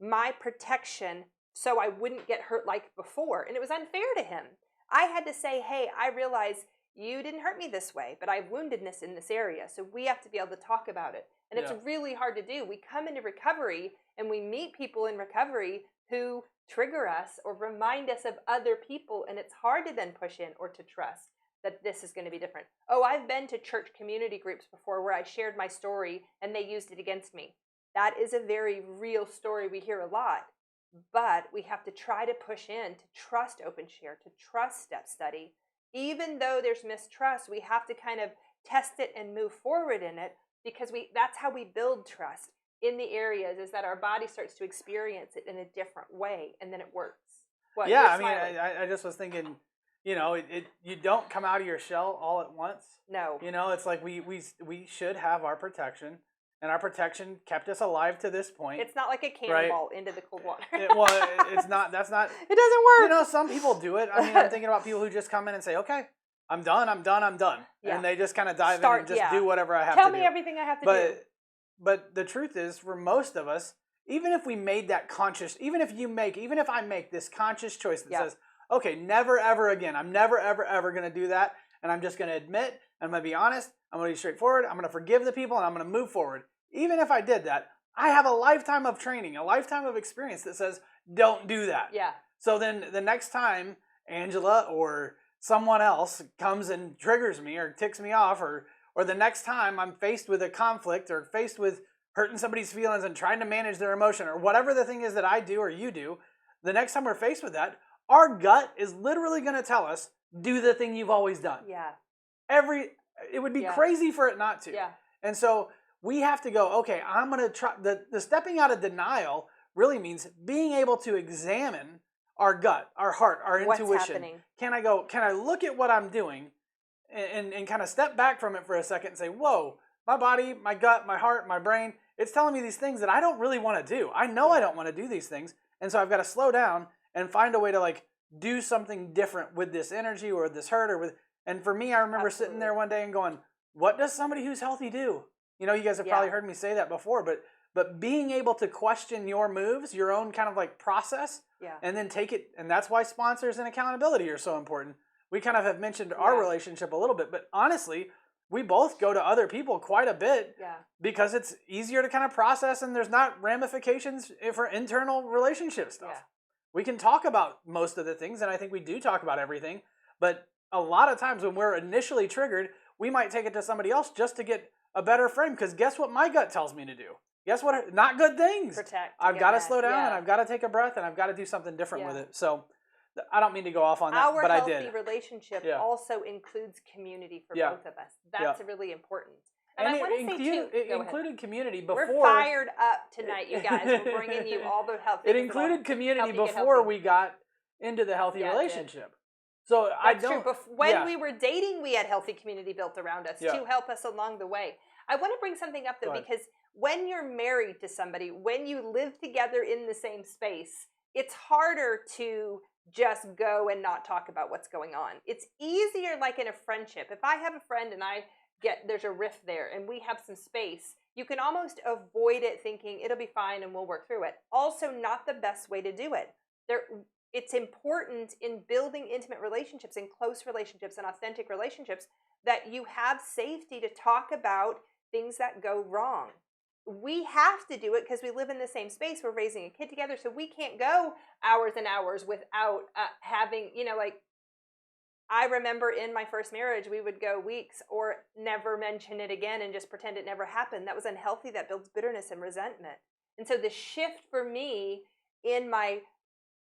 my protection so I wouldn't get hurt like before. And it was unfair to him. I had to say, hey, I realize you didn't hurt me this way, but I have woundedness in this area. So we have to be able to talk about it. And it's really hard to do. We come into recovery and we meet people in recovery who trigger us or remind us of other people. And it's hard to then push in or to trust that this is going to be different. Oh, I've been to church community groups before where I shared my story and they used it against me. That is a very real story we hear a lot. But we have to try to push in to trust OpenShare, to trust Step Study. Even though there's mistrust, we have to kind of test it and move forward in it, because that's how we build trust in the areas, is that our body starts to experience it in a different way, and then it works. What, Yeah, you're I mean, smiling. I just was thinking, you know, you don't come out of your shell all at once. No. You know, it's like we should have our protection, and our protection kept us alive to this point. It's not like a cannonball into the cold water. It's not. That's not. It doesn't work. You know, some people do it. I mean, I'm thinking about people who just come in and say, "Okay, I'm done. I'm done. I'm done," Yeah. and they just kind of dive in and just do whatever I have Tell to me do. everything I have to do. But the truth is, for most of us, even if we made that conscious, even if I make this conscious choice that says, okay, never ever again, I'm never ever ever going to do that, and I'm just going to admit, I'm going to be honest, I'm going to be straightforward, I'm going to forgive the people, and I'm going to move forward. Even if I did that, I have a lifetime of training, a lifetime of experience that says, don't do that. Yeah. So then the next time Angela or someone else comes and triggers me or ticks me off, or the next time I'm faced with a conflict or faced with hurting somebody's feelings and trying to manage their emotion, or whatever the thing is that I do or you do, the next time we're faced with that, our gut is literally going to tell us, do the thing you've always done. Yeah. It would be crazy for it not to. Yeah. And so we have to go, okay, I'm going to try. The stepping out of denial really means being able to examine our gut, our heart, our intuition. What's happening? Can I look at what I'm doing and kind of step back from it for a second and say, whoa, my body, my gut, my heart, my brain, it's telling me these things that I don't really want to do. I know I don't want to do these things. And so I've got to slow down and find a way to like do something different with this energy or this hurt and for me, I remember sitting there one day and going, what does somebody who's healthy do? You know, you guys have probably heard me say that before, but being able to question your moves, your own kind of like process, and then take it, and that's why sponsors and accountability are so important. We kind of have mentioned our relationship a little bit, but honestly, we both go to other people quite a bit because it's easier to kind of process, and there's not ramifications for internal relationship stuff. Yeah. We can talk about most of the things, and I think we do talk about everything, but a lot of times when we're initially triggered, we might take it to somebody else just to get a better frame, because guess what my gut tells me to do? Guess what? Not good things. Protect. I've got to slow down, and I've got to take a breath, and I've got to do something different with it. So I don't mean to go off on that, but I did. Our healthy relationship also includes community for both of us. That's really important. And I want to say too, it included community before. We're fired up tonight, you guys. We're bringing you all the healthy. It included community before we got into the healthy relationship. So That's true. When we were dating, we had healthy community built around us to help us along the way. I want to bring something up though, because when you're married to somebody, when you live together in the same space, it's harder to just go and not talk about what's going on. It's easier like in a friendship. If I have a friend and there's a rift there and we have some space, you can almost avoid it thinking it'll be fine and we'll work through it. Also, not the best way to do it. It's important in building intimate relationships and close relationships and authentic relationships that you have safety to talk about things that go wrong. We have to do it because we live in the same space. We're raising a kid together, so we can't go hours and hours without having, like, I remember in my first marriage, we would go weeks or never mention it again and just pretend it never happened. That was unhealthy. That builds bitterness and resentment. And so the shift for me in my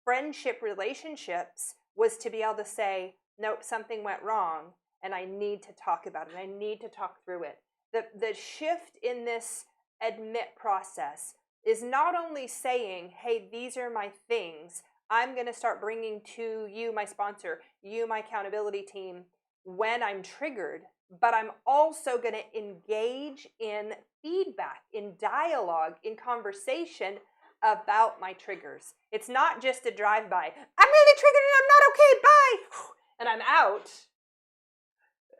friendship relationships was to be able to say, nope, something went wrong, and I need to talk about it. I need to talk through it. The shift in this admit process is not only saying, hey, these are my things, I'm going to start bringing to you, my sponsor, you, my accountability team, when I'm triggered, but I'm also going to engage in feedback, in dialogue, in conversation about my triggers. It's not just a drive-by. I'm really triggered and I'm not okay, bye, and I'm out.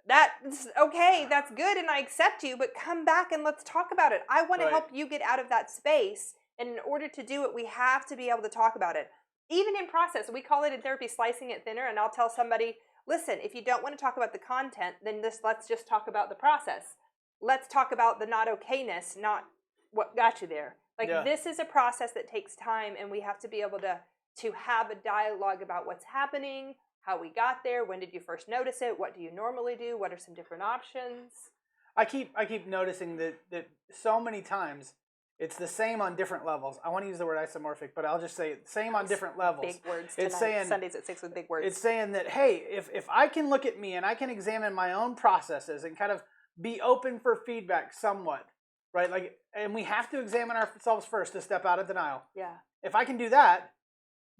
That's okay, that's good, and I accept you, but come back and let's talk about it. I want to help you get out of that space, and in order to do it, we have to be able to talk about it. Even in process, we call it in therapy slicing it thinner, and I'll tell somebody, listen, if you don't want to talk about the content, then let's just talk about the process. Let's talk about the not okayness, not what got you there. This is a process that takes time, and we have to be able to have a dialogue about what's happening, how we got there, when did you first notice it, what do you normally do, what are some different options? I keep noticing that so many times It's the same on different levels. I want to use the word isomorphic, but I'll just say same on different levels. Big words tonight. It's saying Sundays at 6 with big words. It's saying that, hey, if I can look at me and I can examine my own processes and kind of be open for feedback somewhat, right? Like, and we have to examine ourselves first to step out of denial. Yeah. If I can do that,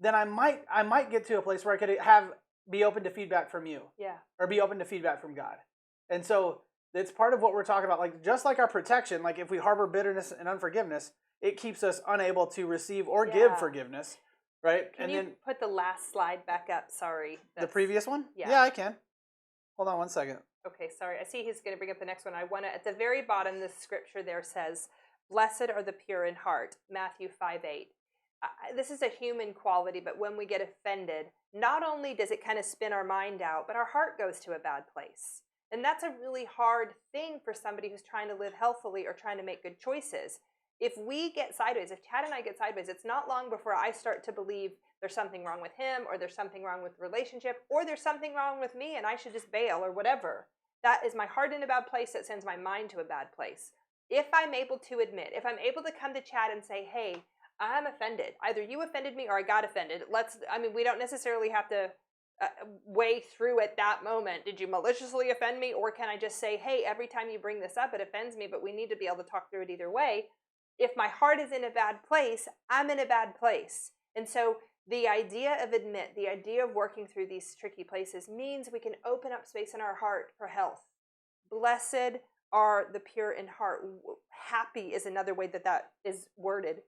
then I might get to a place where I could be open to feedback from you. Yeah. Or be open to feedback from God. And so it's part of what we're talking about. Like, just like our protection, like if we harbor bitterness and unforgiveness, it keeps us unable to receive or give forgiveness, right? Can you put the last slide back up? Sorry. The previous one? Yeah. Yeah, I can. Hold on one second. Okay, sorry. I see he's going to bring up the next one. I want to, at the very bottom, the scripture there says, "Blessed are the pure in heart," Matthew 5:8. This is a human quality, but when we get offended, not only does it kind of spin our mind out, but our heart goes to a bad place. And that's a really hard thing for somebody who's trying to live healthily or trying to make good choices. If we get sideways, if Chad and I get sideways, it's not long before I start to believe there's something wrong with him, or there's something wrong with the relationship, or there's something wrong with me and I should just bail or whatever. That is my heart in a bad place. That sends my mind to a bad place. If I'm able to admit, if I'm able to come to Chad and say, hey, I'm offended. Either you offended me or I got offended. We don't necessarily have to weigh through at that moment. Did you maliciously offend me? Or can I just say, hey, every time you bring this up, it offends me, but we need to be able to talk through it either way. If my heart is in a bad place, I'm in a bad place. And so the idea of working through these tricky places means we can open up space in our heart for health. Blessed are the pure in heart. Happy is another way that is worded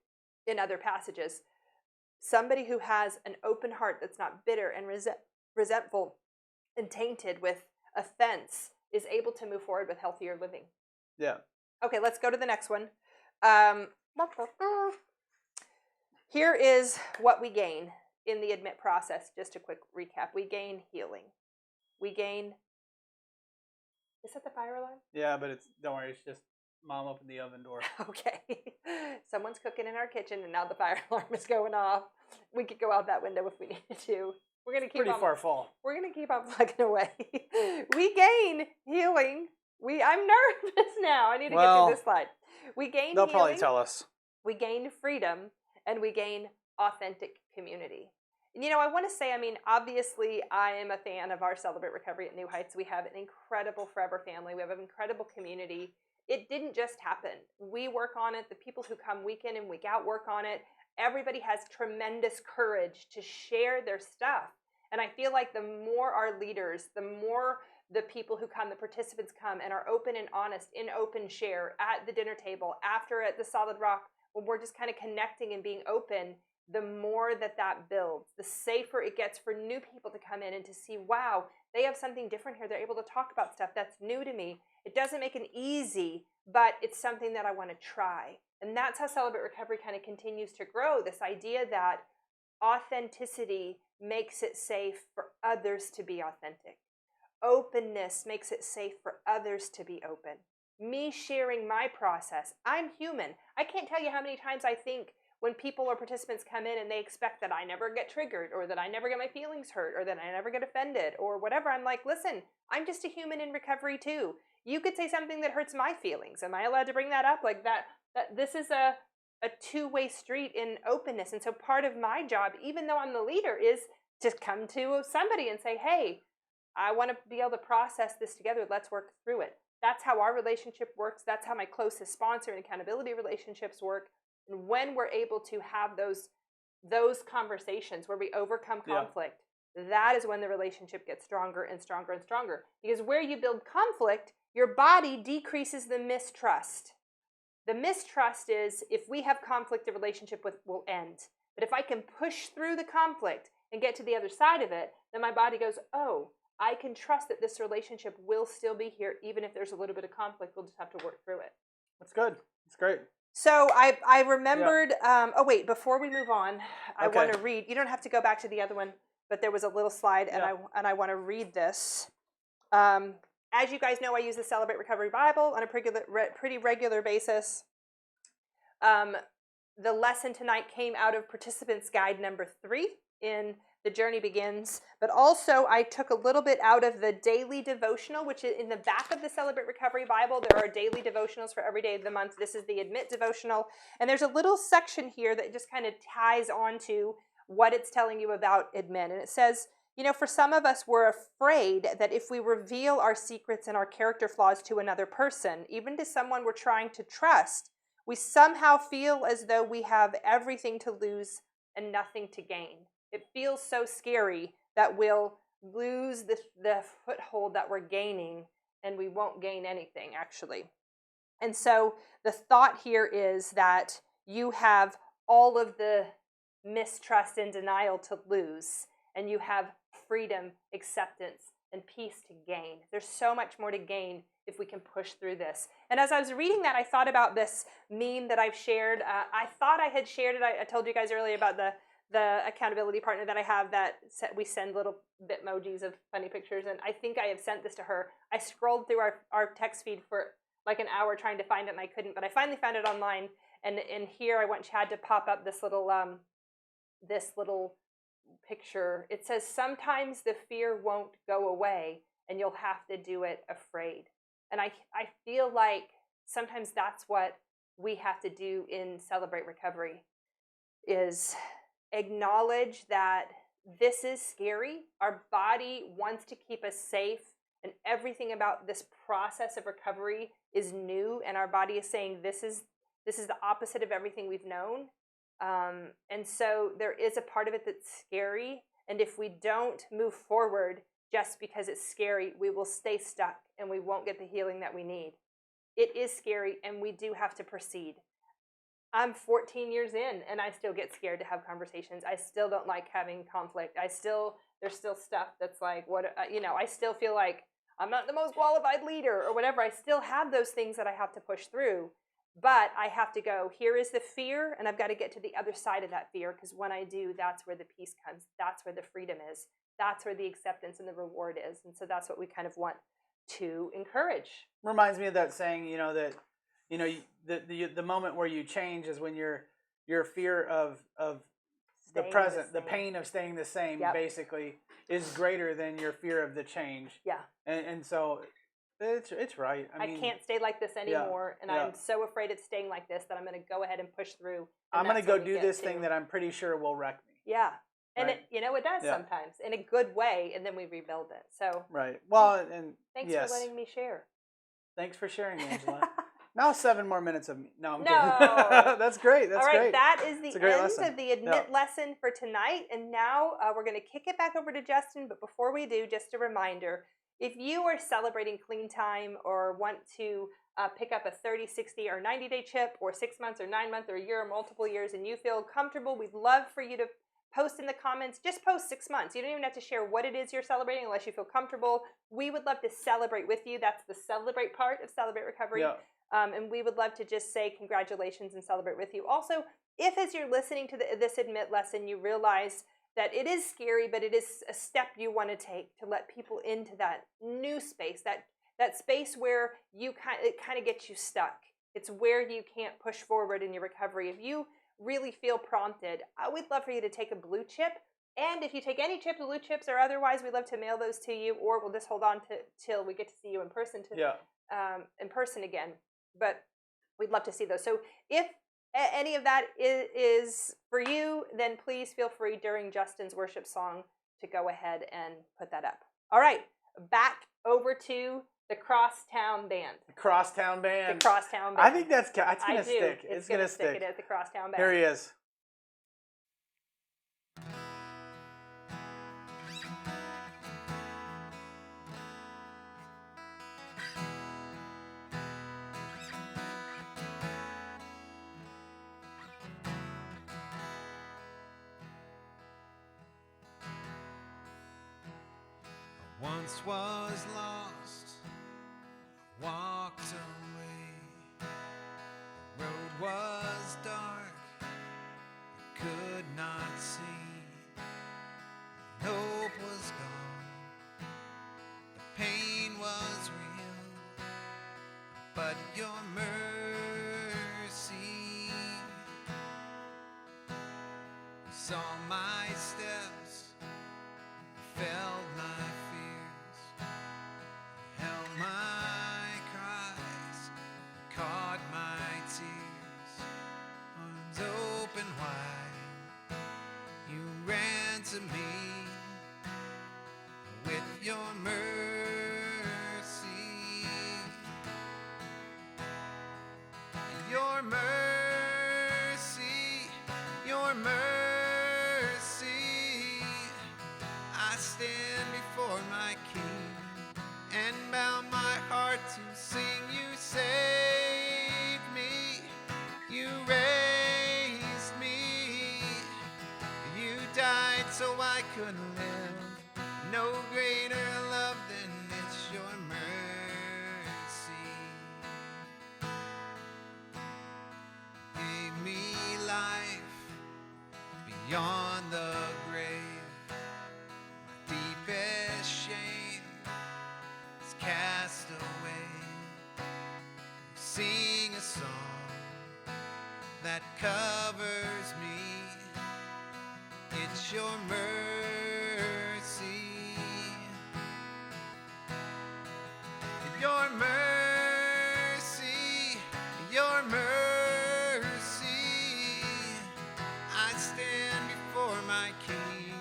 in other passages. Somebody who has an open heart that's not bitter and resentful and tainted with offense is able to move forward with healthier living. Yeah. Okay, let's go to the next one. Here is what we gain in the admit process. Just a quick recap. We gain healing. We gain... Is that the fire alarm? Yeah, but don't worry, it's just Mom opened the oven door. Okay. Someone's cooking in our kitchen and now the fire alarm is going off. We could go out that window if we needed to. We're going to keep pretty far fall. We're going to keep on plugging away. We gain healing. I'm nervous now. I need to get through this slide. We gain They'll healing. probably tell us. We gain freedom, and we gain authentic community. And I want to say, obviously, I am a fan of our Celebrate Recovery at New Heights. We have an incredible Forever family. We have an incredible community. It didn't just happen. We work on it. The people who come week in and week out work on it. Everybody has tremendous courage to share their stuff. And I feel like the more our leaders, the more the people who come, the participants come and are open and honest in open share at the dinner table, after at the Solid Rock, when we're just kind of connecting and being open, the more that builds, the safer it gets for new people to come in and to see, wow, they have something different here. They're able to talk about stuff that's new to me. It doesn't make it easy, but it's something that I want to try. And that's how Celebrate Recovery kind of continues to grow, this idea that authenticity makes it safe for others to be authentic. Openness makes it safe for others to be open. Me sharing my process. I'm human. I can't tell you how many times I think when people or participants come in and they expect that I never get triggered, or that I never get my feelings hurt, or that I never get offended, or whatever. I'm like, listen, I'm just a human in recovery too. You could say something that hurts my feelings. Am I allowed to bring that up? Like that this is a two-way street in openness. And so part of my job, even though I'm the leader, is to come to somebody and say, hey, I want to be able to process this together. Let's work through it. That's how our relationship works. That's how my closest sponsor and accountability relationships work. And when we're able to have those conversations where we overcome conflict, that is when the relationship gets stronger and stronger and stronger. Because where you build conflict, your body decreases the mistrust. The mistrust is, if we have conflict, the relationship will end. But if I can push through the conflict and get to the other side of it, then my body goes, oh, I can trust that this relationship will still be here, even if there's a little bit of conflict. We'll just have to work through it. That's good. That's great. So I remembered, before we move on, I want to read. You don't have to go back to the other one, but there was a little slide, and I want to read this. As you guys know, I use the Celebrate Recovery Bible on a pretty regular basis. the lesson tonight came out of Participants Guide number 3 in The Journey Begins, but also I took a little bit out of the daily devotional, which is in the back of the Celebrate Recovery Bible. There are daily devotionals for every day of the month. This is the Admit devotional, and there's a little section here that just kind of ties on to what it's telling you about Admit, and it says, you know, for some of us, we're afraid that if we reveal our secrets and our character flaws to another person, even to someone we're trying to trust, we somehow feel as though we have everything to lose and nothing to gain. It feels so scary that we'll lose the foothold that we're gaining, and we won't gain anything, actually. And so the thought here is that you have all of the mistrust and denial to lose, and you have freedom, acceptance, and peace to gain. There's so much more to gain if we can push through this. And as I was reading that, I thought about this meme that I've shared. I thought I had shared it. I told you guys earlier about the accountability partner that I have that we send little Bitmojis of funny pictures, and I think I have sent this to her. I scrolled through our text feed for like an hour trying to find it, and I couldn't, but I finally found it online, and here I want Chad to pop up this little picture. It says, sometimes the fear won't go away and you'll have to do it afraid. And I feel like sometimes that's what we have to do in Celebrate Recovery, is acknowledge that this is scary. Our body wants to keep us safe, and everything about this process of recovery is new, and our body is saying this is the opposite of everything we've known. And so there is a part of it that's scary, and if we don't move forward just because it's scary, we will stay stuck and we won't get the healing that we need. It is scary, and we do have to proceed. I'm 14 years in, and I still get scared to have conversations. I still don't like having conflict. There's still stuff that's like, I still feel like I'm not the most qualified leader or whatever. I still have those things that I have to push through. But I have to go, here is the fear, and I've got to get to the other side of that fear, because when I do, that's where the peace comes. That's where the freedom is. That's where the acceptance and the reward is. And so that's what we kind of want to encourage. Reminds me of that saying, the moment where you change is when your fear of the present, the pain of staying the same, basically, is greater than your fear of the change. Yeah. And so it's right. I mean, can't stay like this anymore, and I'm so afraid of staying like this that I'm going to go ahead and push through. I'm going to go do this thing that I'm pretty sure will wreck me. Yeah. And right? it does sometimes in a good way, and then we rebuild it. So right. Well, and thanks for letting me share. Thanks for sharing, Angela. Now 7 more minutes of me. No, I'm kidding. That's great. That's all right, great. That is the end lesson. of the Admit lesson for tonight. And now we're going to kick it back over to Justin. But before we do, just a reminder, if you are celebrating Clean Time or want to pick up a 30, 60, or 90-day chip, or 6 months or 9 months or a year or multiple years, and you feel comfortable, we'd love for you to post in the comments. Just post 6 months. You don't even have to share what it is you're celebrating unless you feel comfortable. We would love to celebrate with you. That's the celebrate part of Celebrate Recovery. Yeah. And we would love to just say congratulations and celebrate with you. Also, if as you're listening to this Admit lesson, you realize that it is scary, but it is a step you want to take to let people into that new space, that space where it kind of gets you stuck. It's where you can't push forward in your recovery. If you really feel prompted, we'd love for you to take a blue chip. And if you take any chips, blue chips or otherwise, we'd love to mail those to you, or we'll just hold on till we get to see you in person in person again. But we'd love to see those. So if any of that is for you, then please feel free during Justin's worship song to go ahead and put that up. All right, back over to the Crosstown Band. The Crosstown Band. The Crosstown Band. I think that's going to stick. It's going to stick. It is the Crosstown Band. Here he is. Once was lost, walked away. The road was dark, I could not see. Hope was gone, the pain was real, but your mercy saw my steps, felt my fears, held my cries, caught my tears, arms open wide. You ran to me with your mercy, your mercy, your mercy. I stand before my King and bow my heart to sing. You saved me, you raised me, you died so I could live. No greater love than it's your mercy. Gave me life beyond the grave. My deepest shame is cast away. Sing a song that covers me. It's your mercy. Your mercy, your mercy. I stand before my King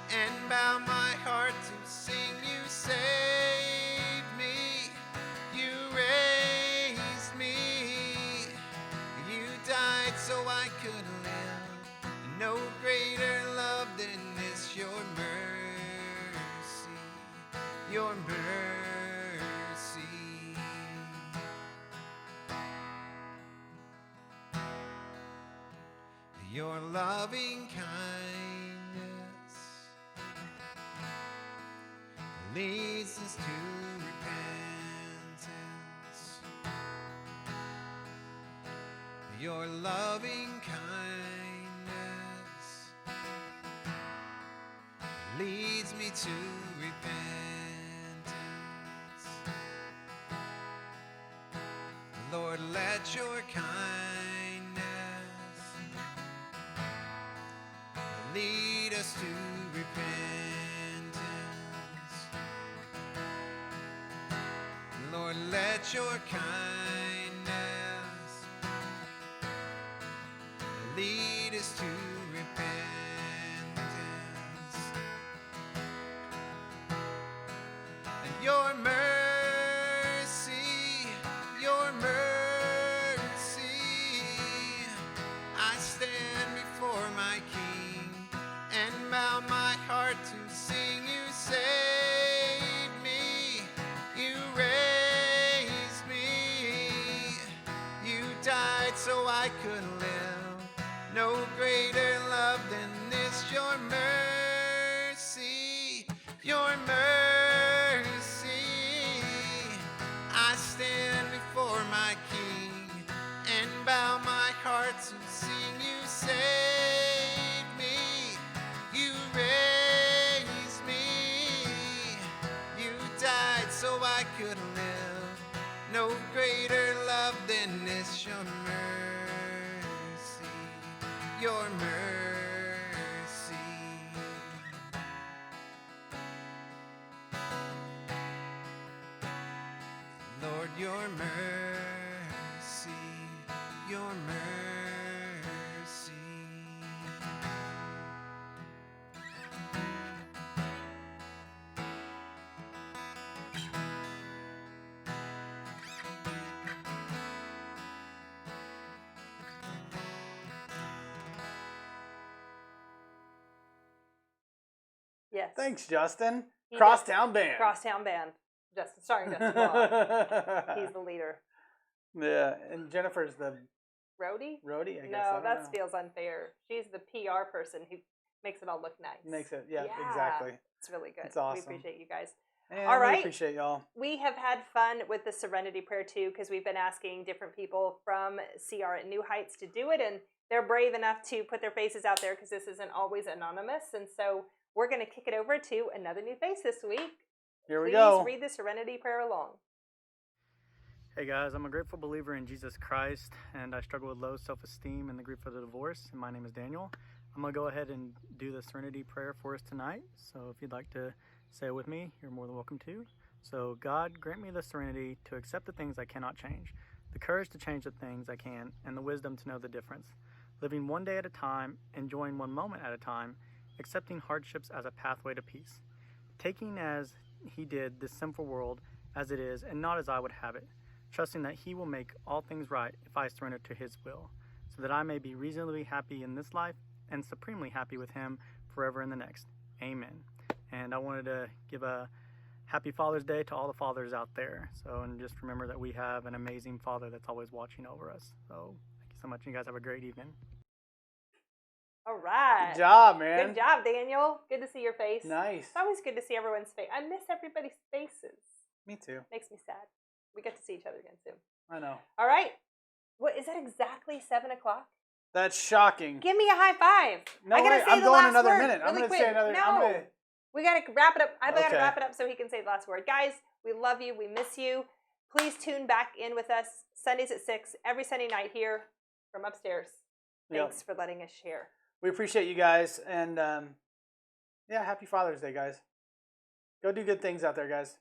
and bow my heart to sing. You saved me, you raised me, you died so I could live. No greater love than this, your mercy, your mercy. Your loving kindness leads us to repentance. Your loving kindness leads me to repentance. Lord, let your kindness lead us to repentance. Lord, let your kindness lead us to repentance. And your mercy, your mercy. I stand before my King and bow my heart to sing. You saved me, you raised me, you died so I could live. No greater love than this, your mercy, your mercy. I stand before my King and bow my heart to sing. You saved me, you raised me, you died so I could live. No greater love than this, your mercy, your mercy. Lord, your mercy, your mercy. Yes. Thanks, Justin. He Crosstown Band. Crosstown Band. Justin, starring Justin Vaughn. He's the leader. Yeah, and Jennifer's the Rhodey? roadie, I guess. I No, don't that know. feels unfair. She's the PR person who makes it all look nice. Makes it, yeah, exactly. It's really good. It's awesome. We appreciate you guys. And All we right. appreciate y'all. We have had fun with the Serenity Prayer too, because we've been asking different people from CR at New Heights to do it, and they're brave enough to put their faces out there because this isn't always anonymous. And so we're going to kick it over to another new face this week. Here we Please go. read the Serenity Prayer along. Hey guys, I'm a grateful believer in Jesus Christ, and I struggle with low self-esteem and the grief of the divorce. And my name is Daniel. I'm going to go ahead and do the Serenity Prayer for us tonight. So if you'd like to say it with me, you're more than welcome to. So, God, grant me the serenity to accept the things I cannot change, the courage to change the things I can, and the wisdom to know the difference. Living one day at a time, enjoying one moment at a time, accepting hardships as a pathway to peace. Taking as He did this sinful world as it is and not as I would have it, trusting that He will make all things right if I surrender to His will, so that I may be reasonably happy in this life and supremely happy with Him forever in the next. Amen. And I wanted to give a happy Father's Day to all the fathers out there. So, and just remember that we have an amazing Father that's always watching over us. So, thank you so much. You guys have a great evening. All right. Good job, man. Good job, Daniel. Good to see your face. Nice. It's always good to see everyone's face. I miss everybody's faces. Me too. Makes me sad. We get to see each other again soon. I know. All right. What is that exactly 7 o'clock? That's shocking. Give me a high five. No, I gotta wait, say I'm the going last another word minute. I'm really going to say quick. another. No. I'm gonna, We gotta wrap it up. I gotta Okay. wrap it up so he can say the last word. Guys, we love you. We miss you. Please tune back in with us Sundays at 6 every Sunday night here from upstairs. Yep. Thanks for letting us share. We appreciate you guys. And yeah, happy Father's Day, guys. Go do good things out there, guys.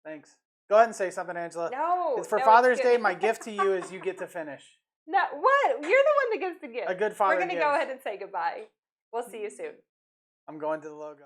Thanks. Go ahead and say something, Angela. No. It's for no, Father's it's Day. good. My gift to you is you get to finish. No, what? You're the one that gets the gift. A good father We're gonna gives. go ahead and say goodbye. We'll see you soon. I'm going to the logo.